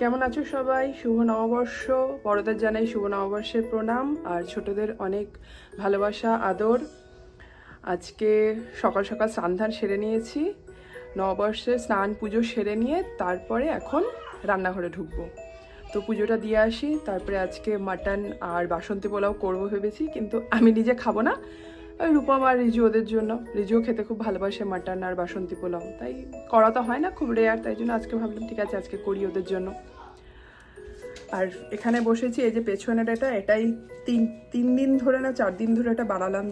কেমন আছো সবাই? শুভ নববর্ষ। বড়দের জানাই শুভ নববর্ষের প্রণাম, আর ছোটদের অনেক ভালোবাসা আদর। আজকে সকাল সকাল স্নান ধান সেরে নিয়েছি, নববর্ষে স্নান পুজো সেরে নিয়ে তারপরে এখন রান্নাঘরে ঢুকবো। তো পুজোটা দিয়ে আসি, তারপরে আজকে মাটন আর বাসন্তী পোলাও করবো ভেবেছি, কিন্তু আমি নিজে খাবো না, ওই রূপম আর রিজু ওদের জন্য। রিজুও খেতে খুব ভালোবাসে মাটন আর বাসন্তী পোলাও, তাই করা তো হয় না, খুব রেয়ার, তাই জন্য আজকে ভাবলাম ঠিক আছে আজকে করি ওদের জন্য। আর এখানে বসেছি, এই যে পেছনের এটাই তিন দিন ধরে না 4 দিন ধরে এটা বানালাম,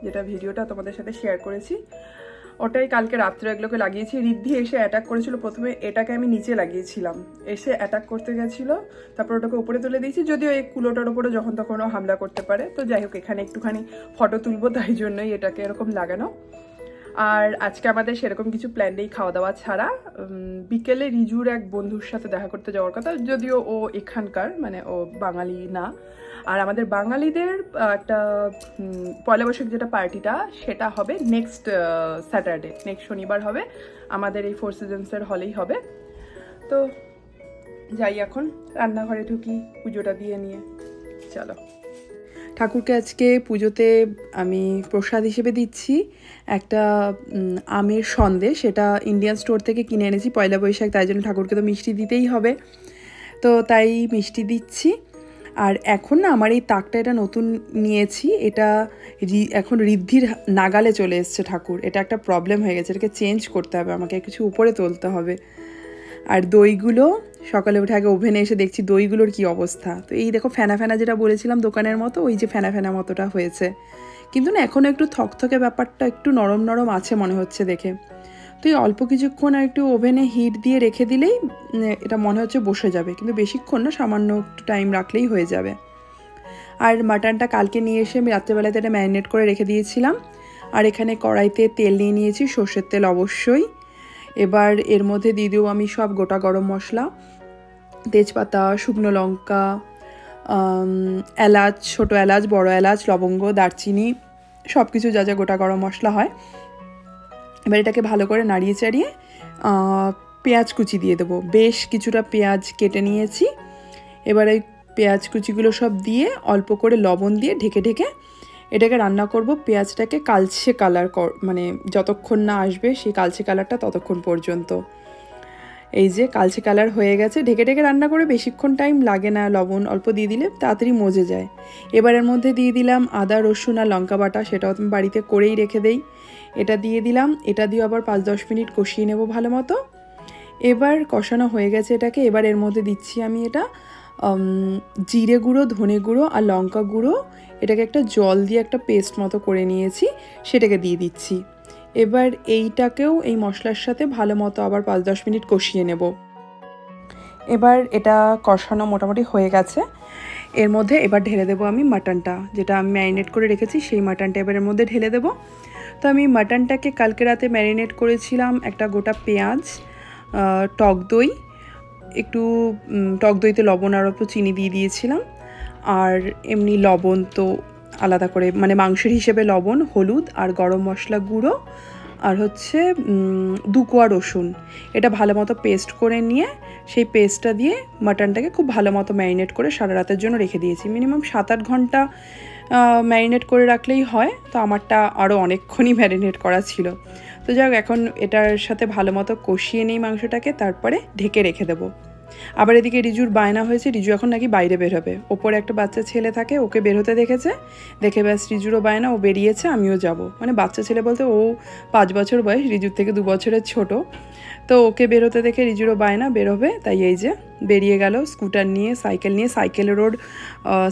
যেটা ভিডিওটা তোমাদের সাথে শেয়ার করেছি। ওটাই কালকে রাত্রে এগুলোকে লাগিয়েছি। রিদ্ধি এসে অ্যাটাক করেছিল, প্রথমে এটাকে আমি নিচে লাগিয়েছিলাম, এসে অ্যাটাক করতে গেছিলো, তারপর ওটাকে উপরে তুলে দিয়েছি, যদিও এই কুলোটার উপরে যখন তখন হামলা করতে পারে। তো যাই হোক, এখানে একটুখানি ফটো তুলবো, তাই জন্যই এটাকে এরকম লাগানো। আর আজকে আমাদের সেরকম কিছু প্ল্যান নেই খাওয়া দাওয়া ছাড়া। বিকেলে রিজুর এক বন্ধুর সাথে দেখা করতে যাওয়ার কথা, যদিও ও এখানকার, মানে ও বাঙালি না। আর আমাদের বাঙালিদের একটা পয়লা বৈশাখ যেটা পার্টিটা, সেটা হবে নেক্সট স্যাটারডে, নেক্সট শনিবার হবে, আমাদের এই ফোর সিজনসের হলেই হবে। তো যাই, এখন রান্নাঘরে ঢুকি পুজোটা দিয়ে নিয়ে। চলো। ঠাকুরকে আজকে পুজোতে আমি প্রসাদ হিসেবে দিচ্ছি একটা আমের সন্দেশ, সেটা ইন্ডিয়ান স্টোর থেকে কিনে এনেছি পয়লা বৈশাখ, তাই জন্য ঠাকুরকে তো মিষ্টি দিতেই হবে, তো তাই মিষ্টি দিচ্ছি। আর এখন না আমার এই তাকটা এটা নতুন নিয়েছি, এটা এখন ঋদ্ধির নাগালে চলে এসছে ঠাকুর, এটা একটা প্রবলেম হয়ে গেছে, এটাকে চেঞ্জ করতে হবে, আমাকে কিছু উপরে তুলতে হবে। আর দইগুলো সকালে উঠে আগে ওভেনে এসে দেখছি দইগুলোর কি অবস্থা। তো এই দেখো ফেনা ফেনা যেটা বলেছিলাম দোকানের মতো, ওই যে ফেনা ফেনা মতোটা হয়েছে, কিন্তু না এখনও একটু থকথকে ব্যাপারটা একটু নরম নরম আছে মনে হচ্ছে দেখে। তো এই অল্প কিছুক্ষণ আর একটু ওভেনে হিট দিয়ে রেখে দিলেই এটা মনে হচ্ছে বসে যাবে, কিন্তু বেশিক্ষণ না, সামান্য একটু টাইম রাখলেই হয়ে যাবে। আর মাটনটা কালকে নিয়ে এসে আমি রাত্রেবেলাতে এটা ম্যারিনেট করে রেখে দিয়েছিলাম। আর এখানে কড়াইতে তেল নিয়ে নিয়েছি, সর্ষের তেল অবশ্যই। এবার এর মধ্যে দিয়ে দেবো আমি সব গোটা গরম মশলা, তেজপাতা, শুকনো লঙ্কা, এলাচ, ছোটো এলাচ, বড় এলাচ, লবঙ্গ, দারচিনি, সব কিছু যা যা গোটা গরম মশলা হয়। এবার এটাকে ভালো করে নাড়িয়ে চাড়িয়ে পেঁয়াজ কুচি দিয়ে দেবো, বেশ কিছুটা পেঁয়াজ কেটে নিয়েছি। এবার এই পেঁয়াজ কুচিগুলো সব দিয়ে অল্প করে লবণ দিয়ে ঢেকে ঢেকে এটাকে রান্না করব। পেঁয়াজটাকে কালচে কালার মানে যতক্ষণ না আসবে সেই কালচে কালারটা, ততক্ষণ পর্যন্ত। এই যে কালচে কালার হয়ে গেছে, ঢেকে ঢেকে রান্না করে বেশিক্ষণ টাইম লাগে না, লবণ অল্প দিয়ে দিলে তাড়াতাড়ি মজে যায়। এবারের মধ্যে দিয়ে দিলাম আদা, রসুন আর লঙ্কা বাটা, সেটাও আমি বাড়িতে করেই রেখে দেই, এটা দিয়ে দিলাম। এটা দিয়ে আবার 5-10 মিনিট কষিয়ে নেব ভালো মতো। এবার কষানো হয়ে গেছে এটাকে, এবার এর মধ্যে দিচ্ছি আমি এটা জিরে গুঁড়ো, ধনে গুঁড়ো আর লঙ্কা গুঁড়ো, এটাকে একটা জল দিয়ে একটা পেস্ট মতো করে নিয়েছি, সেটাকে দিয়ে দিচ্ছি। এবার এইটাকেও এই মশলার সাথে ভালো মতো আবার 5-10 মিনিট কষিয়ে নেব। এবার এটা কষানো মোটামুটি হয়ে গেছে, এর মধ্যে এবার ঢেলে দেবো আমি মাটনটা, যেটা আমি ম্যারিনেট করে রেখেছি, সেই মাটনটা এবার এর মধ্যে ঢেলে দেবো। তো আমি মাটনটাকে কালকে রাতে ম্যারিনেট করেছিলাম, একটা গোটা পেঁয়াজ, টক দই, একটু টক দইতে লবণ আর একটু চিনি দিয়ে দিয়েছিলাম, আর এমনি লবণ তো আলাদা করে, মানে মাংসের হিসেবে লবণ, হলুদ আর গরম মশলা গুঁড়ো, আর হচ্ছে 2 কোয়া রসুন, এটা ভালো মতো পেস্ট করে নিয়ে সেই পেস্টটা দিয়ে মাটনটাকে খুব ভালো মতো ম্যারিনেট করে সারা রাতের জন্য রেখে দিয়েছি। মিনিমাম 7-8 ঘন্টা ম্যারিনেট করে রাখলেই হয়, তো আমারটা আরও অনেকক্ষণই ম্যারিনেট করা ছিল। তো যাই হোক, এখন এটার সাথে ভালো মতো কষিয়ে নিই মাংসটাকে, তারপরে ঢেকে রেখে দেবো। আবার এদিকে রিজুর বায়না হয়েছে, রিজু এখন নাকি বাইরে বের হবে, ওপরে একটা বাচ্চা ছেলে থাকে, ওকে বের হতে দেখেছে, দেখে ব্যাস রিজুরও বায়না, ও বেরিয়েছে, আমিও যাব। মানে বাচ্চা ছেলে বলতে ও 5 বছর বয়স, রিজুর থেকে 2 বছরের ছোট। তো ওকে বেরোতে দেখে রিজুরও বায়না বেরোবে, তাই এই যে বেরিয়ে গেল স্কুটার নিয়ে, সাইকেল নিয়ে। সাইকেলের ওর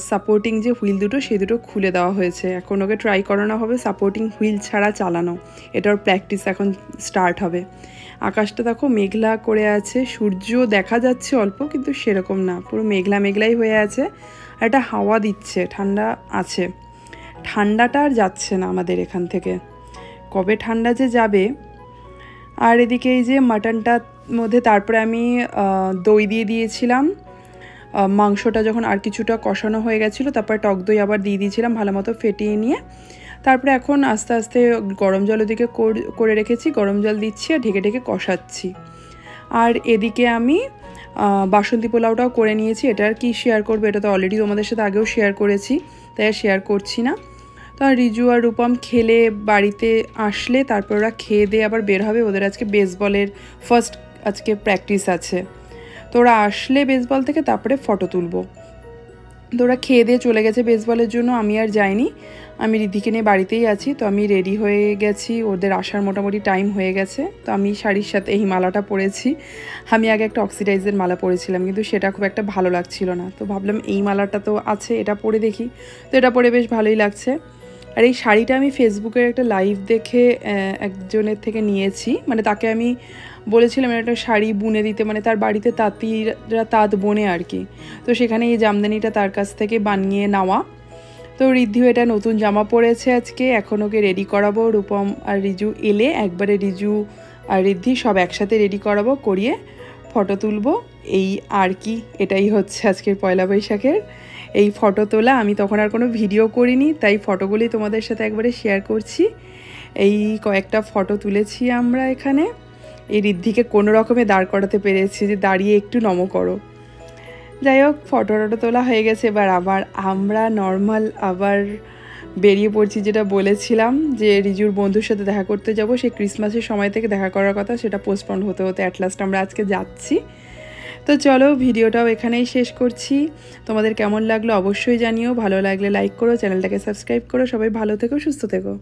সাপোর্টিং যে হুইল দুটো, সেই দুটো খুলে দেওয়া হয়েছে, এখন ওকে ট্রাই করানো হবে সাপোর্টিং হুইল ছাড়া চালানো, এটার প্র্যাকটিস এখন স্টার্ট হবে। আকাশটা দেখো মেঘলা করে আছে, সূর্য দেখা যাচ্ছে অল্প, কিন্তু সেরকম না, পুরো মেঘলা মেঘলাই হয়ে আছে, আর একটা হাওয়া দিচ্ছে, ঠান্ডা আছে। ঠান্ডাটা আর যাচ্ছে না আমাদের এখান থেকে, কবে ঠান্ডা যে যাবে। আর এদিকে এই যে মাটনটার মধ্যে তারপরে আমি দই দিয়ে দিয়েছিলাম, মাংসটা যখন আর কিছুটা কষানো হয়ে গেছিলো, তারপরে টক দই আবার দিয়ে দিয়েছিলাম ভালো মতো ফেটিয়ে নিয়ে। তারপরে এখন আস্তে আস্তে গরম জল ওদিকে করে রেখেছি, গরম জল দিচ্ছি আর ঢেকে ঢেকে কষাচ্ছি। আর এদিকে আমি বাসন্তী পোলাওটাও করে নিয়েছি। এটা আর কি শেয়ার করবো, এটা তো অলরেডি তোমাদের সাথে আগেও শেয়ার করেছি, তাই আর শেয়ার করছি না। তো রিজু আর রূপম খেলে বাড়িতে আসলে তারপর ওরা খেয়ে দিয়ে আবার বের হবে, ওদের আজকে বেসবলের ফার্স্ট আজকে প্র্যাকটিস আছে। তো ওরা আসলে বেসবল থেকে তারপরে ফটো তুলবো। তো ওরা খেয়ে দিয়ে চলে গেছে বেসবলের জন্য, আমি আর যাইনি, আমি রিদ্ধিকে নিয়ে বাড়িতেই আছি। তো আমি রেডি হয়ে গেছি, ওদের আসার মোটামুটি টাইম হয়ে গেছে। তো আমি শাড়ির সাথে এই মালাটা পরেছি। আমি আগে একটা অক্সিডাইজের মালা পরেছিলাম, কিন্তু সেটা খুব একটা ভালো লাগছিল না, তো ভাবলাম এই মালাটা তো আছে, এটা পরে দেখি। তো এটা পরে বেশ ভালোই লাগছে। আর এই শাড়িটা আমি ফেসবুকের একটা লাইভ দেখে একজনের থেকে নিয়েছি, মানে তাকে আমি বলেছিলাম একটা শাড়ি বুনে দিতে, মানে তার বাড়িতে তাঁতিরা তাঁত বোনে আর কি। তো সেখানে এই জামদানিটা তার কাছ থেকে বানিয়ে নেওয়া। তো রিদ্ধিও এটা নতুন জামা পরেছে আজকে, এখন ওকে রেডি করাবো। রূপম আর রিজু এলে একবারে রিজু আর রিদ্ধি সব একসাথে রেডি করাবো, করিয়ে ফটো তুলবো। এই আর কি, এটাই হচ্ছে আজকের পয়লা বৈশাখের এই ফটো তোলা। আমি তখন আর কোনো ভিডিও করিনি, তাই ফটোগুলি তোমাদের সাথে একবারে শেয়ার করছি। এই কয়েকটা ফটো তুলেছি আমরা এখানে। এই রিদ্ধিকে কোনো রকমে দাঁড় করাতে পেরেছি, যে দাঁড়িয়ে একটু নমো করো। যাই হোক, ফটো তোলা হয়ে গেছে, এবার আবার আমরা নর্মাল আবার বেরিয়ে পড়ছি। যেটা বলেছিলাম যে রিজুর বন্ধুর সাথে দেখা করতে যাব, সেই ক্রিসমাসের সময় থেকে দেখা করার কথা, সেটা পোস্টপন্ড হতে হতে অ্যাট লাস্ট আমরা আজকে যাচ্ছি। তো চলো, ভিডিওটাও এখানেই শেষ করছি। তোমাদের কেমন লাগলো অবশ্যই জানিও, ভালো লাগলে লাইক করো, চ্যানেলটাকে সাবস্ক্রাইব করো। সবাই ভালো থেকো, সুস্থ থেকো।